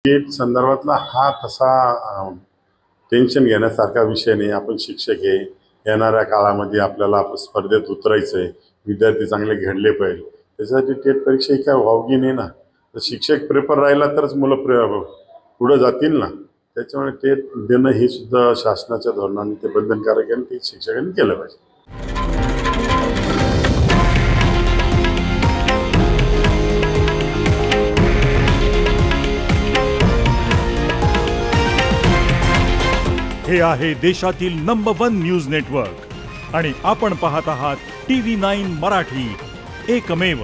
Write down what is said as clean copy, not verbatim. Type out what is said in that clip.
TET संदर्भातला हा तसा टेन्शन घेण्यासारखा विषय नाही. आपण शिक्षक आहे, येणाऱ्या काळामध्ये आपल्याला स्पर्धेत उतरायचं आहे, विद्यार्थी चांगले घडले पाहिजे. त्यासाठी टेट परीक्षा ही काय वावगी नाही ना. तर शिक्षक प्रेपर राहिला तरच मुलं पुढे जातील ना. त्याच्यामुळे टेट देणं हे सुद्धा शासनाच्या धोरणाने ते बंधनकारक आहे आणि ते शिक्षकांनी केलं पाहिजे. हे आहे देशातील नंबर 1 न्यूज नेटवर्क आणि आपण पाहत आहात TV9 मराठी, एकमेव.